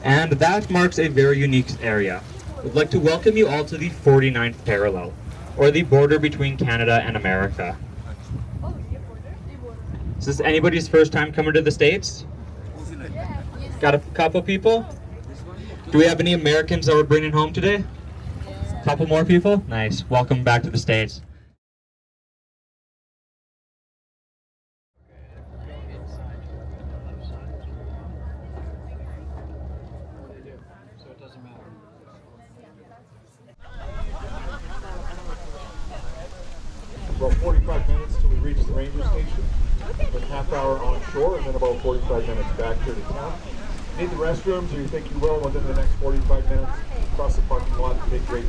And that marks a very unique area. We'd like to welcome you all to the 49th parallel, or the border between Canada and America. Is this anybody's first time coming to the States? Got a couple people? Do we have any Americans that we're bringing home today? Couple more people? Nice. Welcome back to the States. About 45 minutes till we reach the ranger station. Then half hour on shore, and then about 45 minutes back here to town. If you need the restrooms, or you think you will within the next 45 minutes, across the parking lot, take great.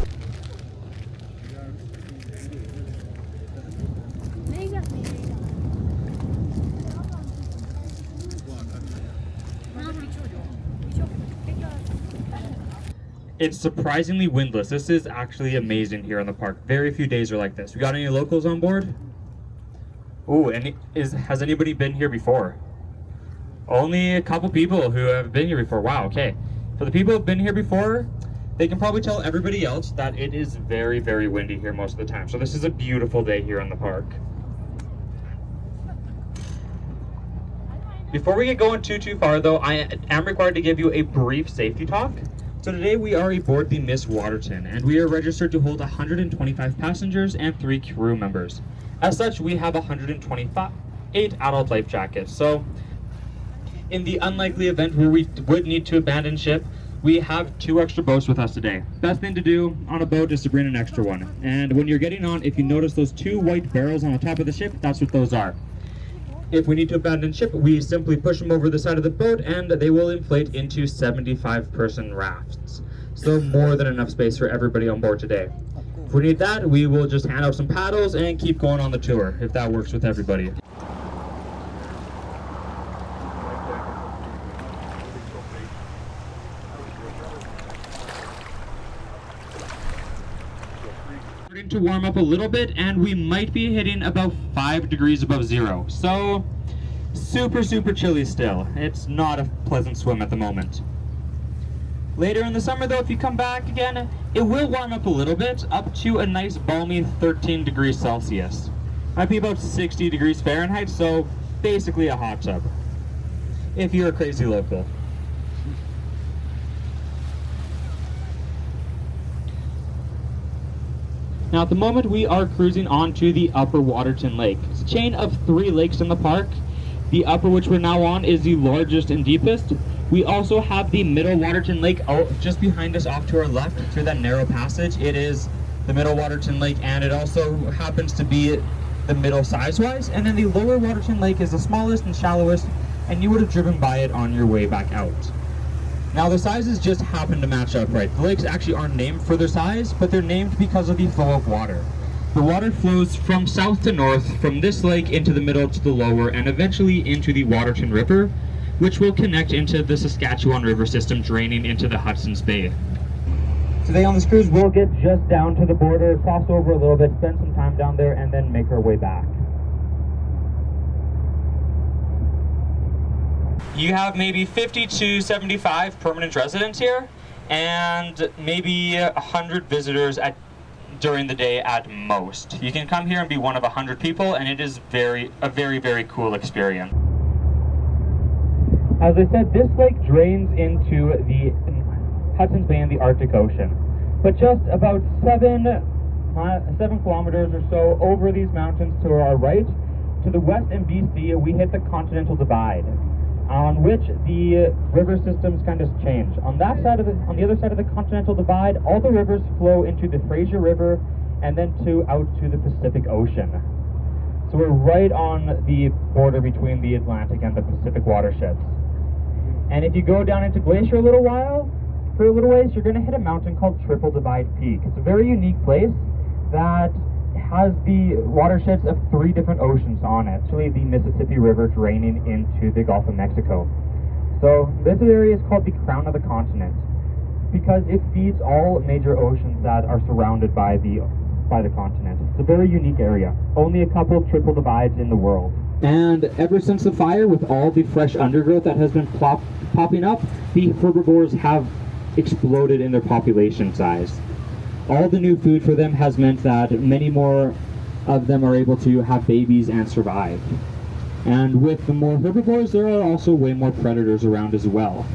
It's surprisingly windless. This is actually amazing here in the park. Very few days are like this. We got any locals on board? Oh, and has anybody been here before? Only a couple people who have been here before. Wow, okay. For the people who have been here before, they can probably tell everybody else that it is very, very windy here most of the time. So this is a beautiful day here in the park. Before we get going too far though, I am required to give you a brief safety talk. So today we are aboard the Miss Waterton, and we are registered to hold 125 passengers and 3 crew members. As such, we have 128 adult life jackets. So in the unlikely event where we would need to abandon ship, we have 2 extra boats with us today. Best thing to do on a boat is to bring an extra one. And when you're getting on, if you notice those 2 white barrels on the top of the ship, that's what those are. If we need to abandon ship, we simply push them over the side of the boat and they will inflate into 75-person rafts. So more than enough space for everybody on board today. If we need that, we will just hand out some paddles and keep going on the tour, if that works with everybody. Starting to warm up a little bit, and we might be hitting about 5 degrees above zero. So super chilly still. It's not a pleasant swim at the moment. Later in the summer though, if you come back again, it will warm up a little bit, up to a nice balmy 13 degrees Celsius. Might be about 60 degrees Fahrenheit, so basically a hot tub, if you're a crazy local. Now at the moment we are cruising onto the Upper Waterton Lake. It's a chain of 3 lakes in the park. The upper, which we're now on, is the largest and deepest. We also have the Middle Waterton Lake just behind us off to our left through that narrow passage. It is the Middle Waterton Lake, and it also happens to be the middle size-wise. And then the Lower Waterton Lake is the smallest and shallowest, and you would have driven by it on your way back out. Now the sizes just happen to match up right. The lakes actually aren't named for their size, but they're named because of the flow of water. The water flows from south to north, from this lake into the middle to the lower, and eventually into the Waterton River, which will connect into the Saskatchewan River system, draining into the Hudson's Bay. Today on this cruise, we'll get just down to the border, cross over a little bit, spend some time down there, and then make our way back. You have maybe 50 to 75 permanent residents here, and maybe 100 visitors during the day at most. You can come here and be one of 100 people, and it is a very cool experience. As I said, this lake drains into the Hudson's Bay and the Arctic Ocean, but just about 7 kilometers or so over these mountains to our right, to the west in BC, we hit the Continental Divide, on which the river systems kind of change. On the other side of the Continental Divide, all the rivers flow into the Fraser River and then out to the Pacific Ocean. So we're right on the border between the Atlantic and the Pacific watersheds. And if you go down into Glacier for a little ways, you're going to hit a mountain called Triple Divide Peak. It's a very unique place that has the watersheds of 3 different oceans on it, actually the Mississippi River draining into the Gulf of Mexico. So this area is called the Crown of the Continent because it feeds all major oceans that are surrounded by the continent. It's a very unique area. Only a couple of triple divides in the world. And ever since the fire, with all the fresh undergrowth that has been popping up, the herbivores have exploded in their population size. All the new food for them has meant that many more of them are able to have babies and survive. And with the more herbivores, there are also way more predators around as well.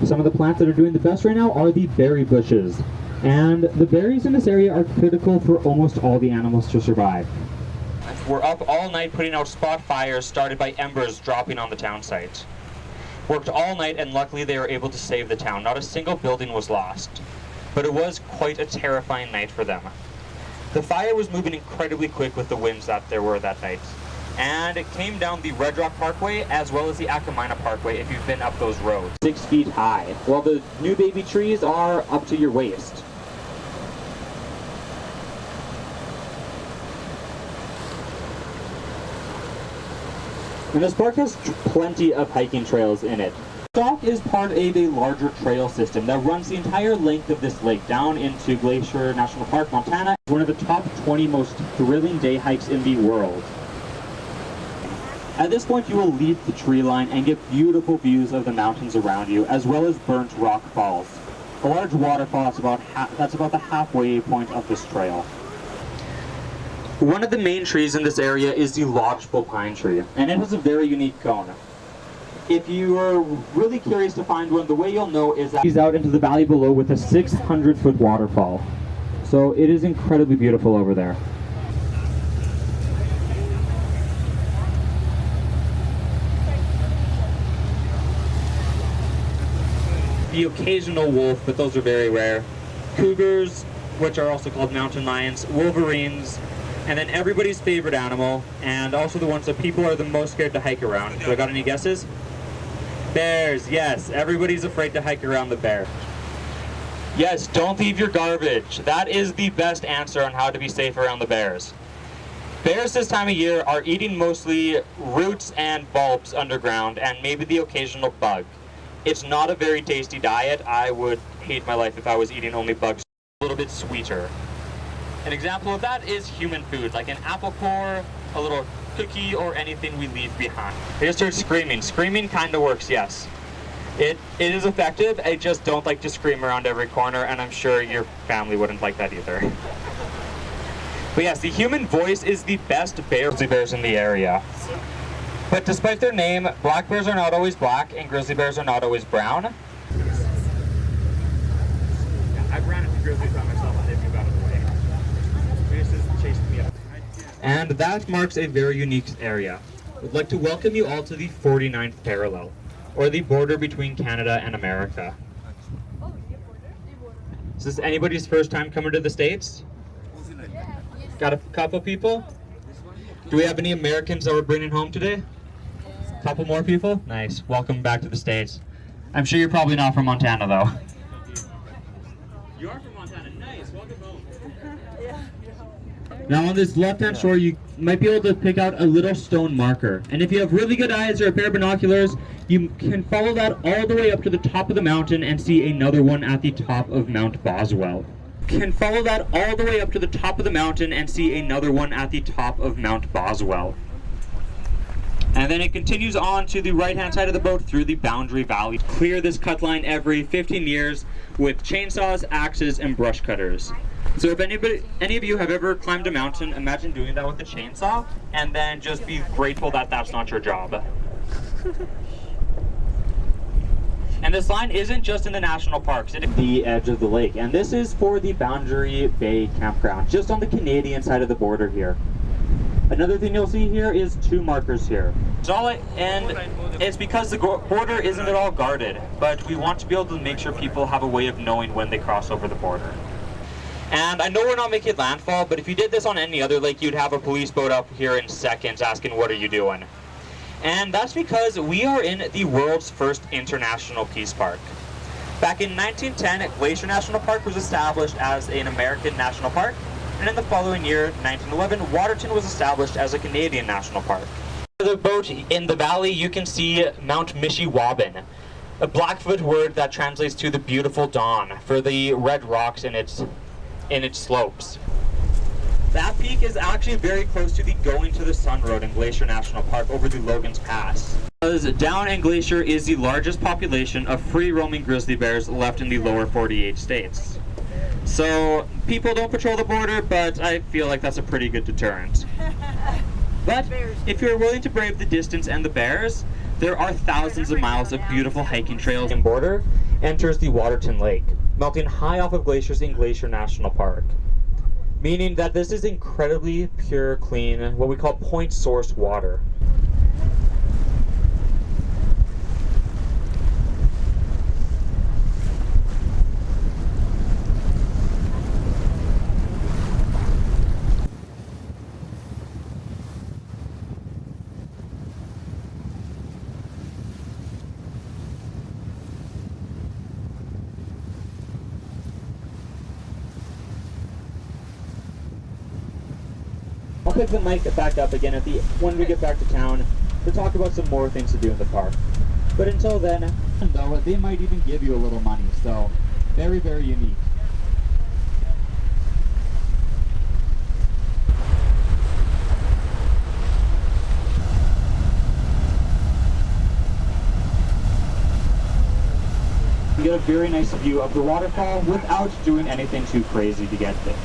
Some of the plants that are doing the best right now are the berry bushes. And the berries in this area are critical for almost all the animals to survive. We're up all night putting out spot fires started by embers dropping on the town site. Worked all night, and luckily they were able to save the town. Not a single building was lost. But it was quite a terrifying night for them. The fire was moving incredibly quick with the winds that there were that night. And it came down the Red Rock Parkway as well as the Akamina Parkway if you've been up those roads. 6 feet high, while the new baby trees are up to your waist. And this park has plenty of hiking trails in it. Stock is part of a larger trail system that runs the entire length of this lake down into Glacier National Park, Montana. It's one of the top 20 most thrilling day hikes in the world. At this point, you will leave the tree line and get beautiful views of the mountains around you, as well as burnt rock falls. A large waterfall that's about the halfway point of this trail. One of the main trees in this area is the lodgepole pine tree, and it has a very unique cone. If you are really curious to find one, the way you'll know is that he's out into the valley below with a 600-foot waterfall. So it is incredibly beautiful over there. The occasional wolf, but those are very rare. Cougars, which are also called mountain lions, wolverines, and then everybody's favorite animal, and also the ones that people are the most scared to hike around. Do I got any guesses? Bears, yes. Everybody's afraid to hike around the bear. Yes, don't leave your garbage. That is the best answer on how to be safe around the bears. Bears this time of year are eating mostly roots and bulbs underground, and maybe the occasional bug. It's not a very tasty diet. I would hate my life if I was eating only bugs. A little bit sweeter. An example of that is human food, like an apple core, a little cookie, or anything we leave behind. They just start screaming. Screaming kind of works, yes. It is effective. I just don't like to scream around every corner, and I'm sure your family wouldn't like that either. But yes, the human voice is the best grizzly bears in the area. But despite their name, black bears are not always black, and grizzly bears are not always brown. Yeah, I've ran into grizzlies by myself and they've moved out of the way. They just chased me up. And that marks a very unique area. I'd like to welcome you all to the 49th parallel, or the border between Canada and America. Is this anybody's first time coming to the States? Got a couple people? Do we have any Americans that we're bringing home today? Couple more people? Nice. Welcome back to the States. I'm sure you're probably not from Montana, though. You are from Montana. Nice. Welcome home. Now on this left-hand shore, you might be able to pick out a little stone marker. And if you have really good eyes or a pair of binoculars, you can follow that all the way up to the top of the mountain and see another one at the top of Mount Boswell. Can follow that all the way up to the top of the mountain and see another one at the top of Mount Boswell. And then it continues on to the right-hand side of the boat through the Boundary Valley. Clear this cut line every 15 years with chainsaws, axes, and brush cutters. So if any of you have ever climbed a mountain, imagine doing that with a chainsaw, and then just be grateful that that's not your job. And this line isn't just in the national parks, it's the edge of the lake. And this is for the Boundary Bay Campground, just on the Canadian side of the border here. Another thing you'll see here is 2 markers here. And it's because the border isn't at all guarded, but we want to be able to make sure people have a way of knowing when they cross over the border. And I know we're not making landfall, but if you did this on any other lake, you'd have a police boat up here in seconds asking, what are you doing? And that's because we are in the world's first international peace park. Back in 1910, Glacier National Park was established as an American national park, and in the following year, 1911, Waterton was established as a Canadian national park. For the boat in the valley, you can see Mount Mishiwabin, a Blackfoot word that translates to the beautiful dawn, for the red rocks in its slopes. That peak is actually very close to the Going to the Sun Road in Glacier National Park over the Logan's Pass. Because down in Glacier is the largest population of free-roaming grizzly bears left in the lower 48 states. So people don't patrol the border, but I feel like that's a pretty good deterrent. But if you're willing to brave the distance and the bears, there are thousands of miles of beautiful hiking trails. The border enters the Waterton Lake, melting high off of glaciers in Glacier National Park, meaning that this is incredibly pure, clean, what we call point source water. I'll pick the mic back up again when we get back to town to talk about some more things to do in the park. But until then, though, they might even give you a little money, so very, very unique. You get a very nice view of the waterfall without doing anything too crazy to get it.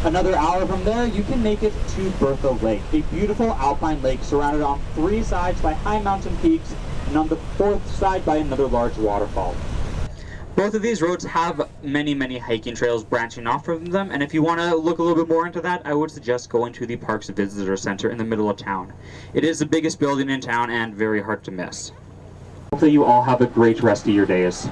Another hour from there, you can make it to Bertha Lake, a beautiful alpine lake surrounded on 3 sides by high mountain peaks and on the 4th side by another large waterfall. Both of these roads have many, many hiking trails branching off from them, and if you want to look a little bit more into that, I would suggest going to the Parks Visitor Center in the middle of town. It is the biggest building in town and very hard to miss. Hopefully you all have a great rest of your days.